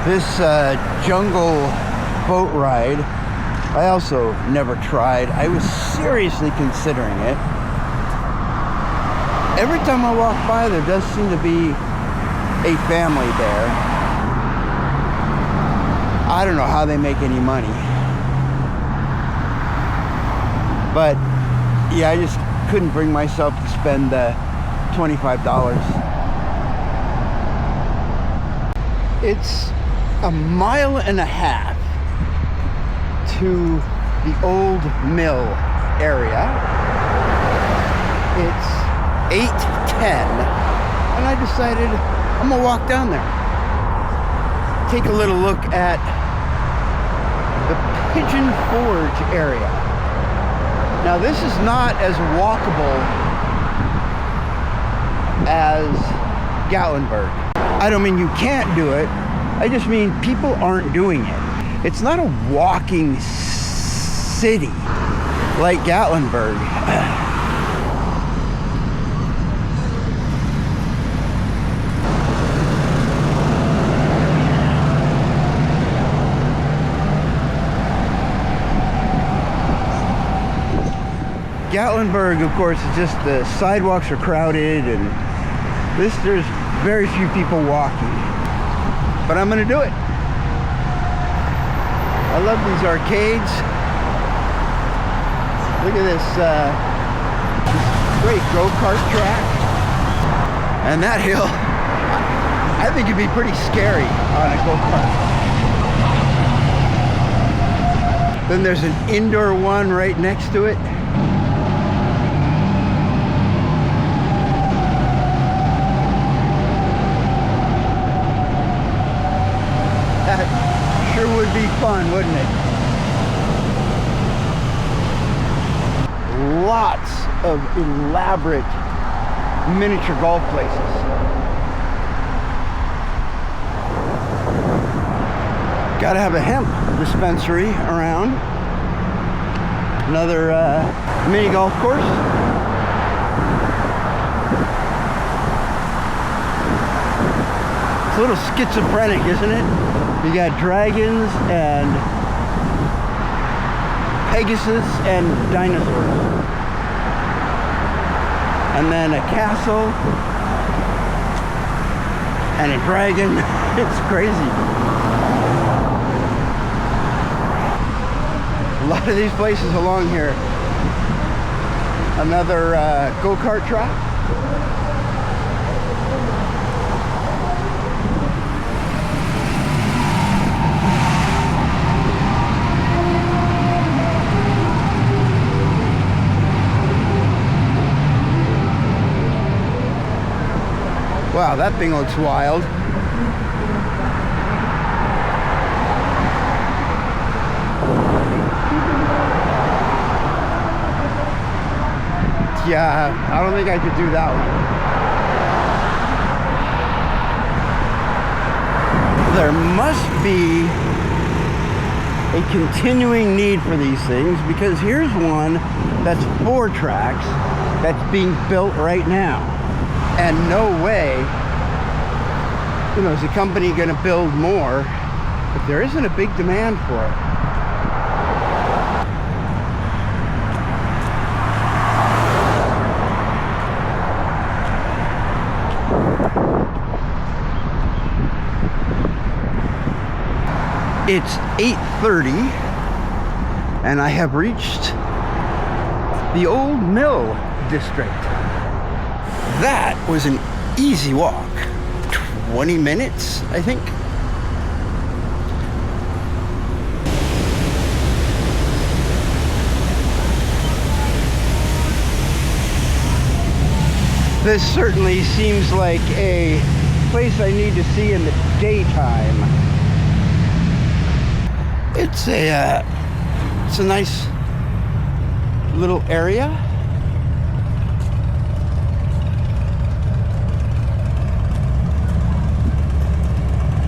This jungle boat ride, I also never tried. I was seriously considering it. Every time I walk by, there does seem to be a family there. I don't know how they make any money. But yeah, I just couldn't bring myself to spend the $25. It's a mile and a half to the old mill area. It's 8:10, and I decided I'm gonna walk down there, take a little look at the Pigeon Forge area. Now this is not as walkable as Gatlinburg. I don't mean you can't do it, I just mean people aren't doing it. It's not a walking city like Gatlinburg. Gatlinburg, of course, is just the sidewalks are crowded and there's very few people walking. But I'm gonna do it. I love these arcades. Look at this great go-kart track. And that hill, I think it'd be pretty scary on a go-kart. Then there's an indoor one right next to it. That sure would be fun, wouldn't it? Lots of elaborate miniature golf places. Gotta have a hemp dispensary around. Another mini golf course. It's a little schizophrenic, isn't it? You got dragons and Pegasus and dinosaurs. And then a castle and a dragon. It's crazy. A lot of these places along here. Another go-kart track. Wow, that thing looks wild. Yeah, I don't think I could do that one. There must be a continuing need for these things, because here's one that's 4 tracks that's being built right now. And no way, you know, is the company going to build more if there isn't a big demand for it. It's 8:30 and I have reached the old mill district. That was an easy walk. 20 minutes, I think. This certainly seems like a place I need to see in the daytime. It's a nice little area.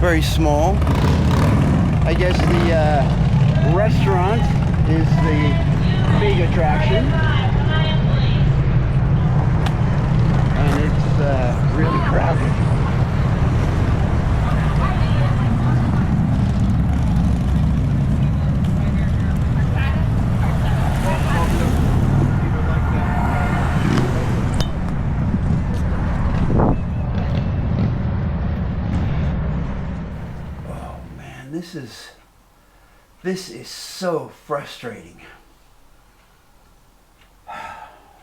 Very small. I guess the restaurant is the big attraction. And it's really crowded. this is so frustrating.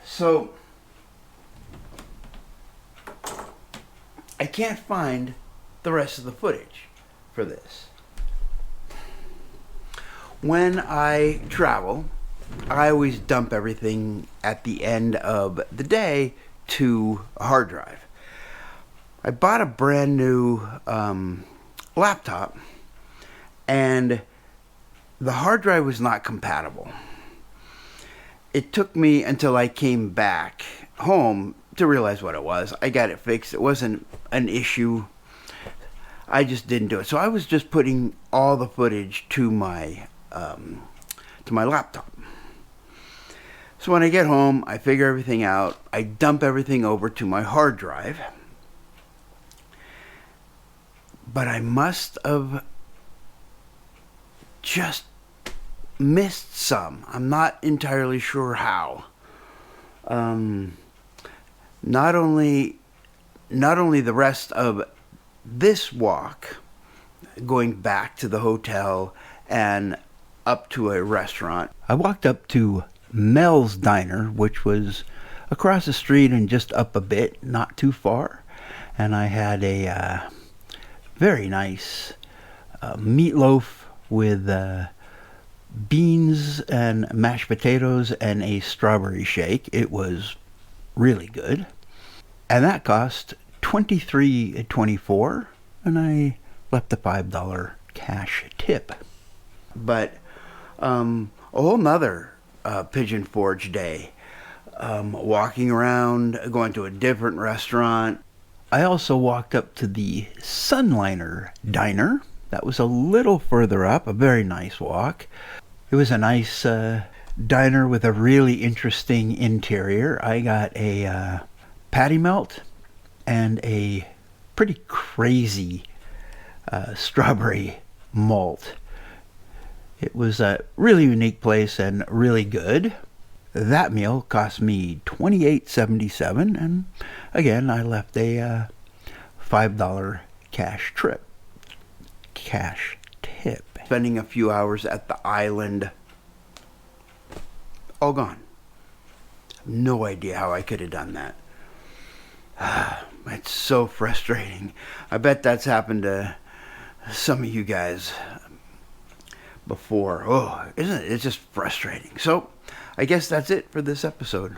So I can't find the rest of the footage for this. When I travel, I always dump everything at the end of the day to a hard drive. I bought a brand new laptop, and the hard drive was not compatible. It took me until I came back home to realize what it was. I got it fixed. It wasn't an issue. I just didn't do it. So I was just putting all the footage to my laptop. So when I get home, I figure everything out. I dump everything over to my hard drive. But I must have just missed some. I'm not entirely sure how. Not only the rest of this walk, going back to the hotel and up to a restaurant. I walked up to Mel's Diner, which was across the street and just up a bit, not too far. And I had a very nice meatloaf with beans and mashed potatoes and a strawberry shake. It was really good. And that cost $23.24, and I left a $5 cash tip. But a whole nother Pigeon Forge day. Walking around, going to a different restaurant. I also walked up to the Sunliner Diner. That was a little further up, a very nice walk. It was a nice diner with a really interesting interior. I got a patty melt and a pretty crazy strawberry malt. It was a really unique place and really good. That meal cost me $28.77, and again, I left a $5 cash tip. Spending a few hours at the island, all gone. No idea how I could have done that. It's so frustrating. I bet that's happened to some of you guys before. Oh, isn't it? It's just frustrating. So, I guess that's it for this episode.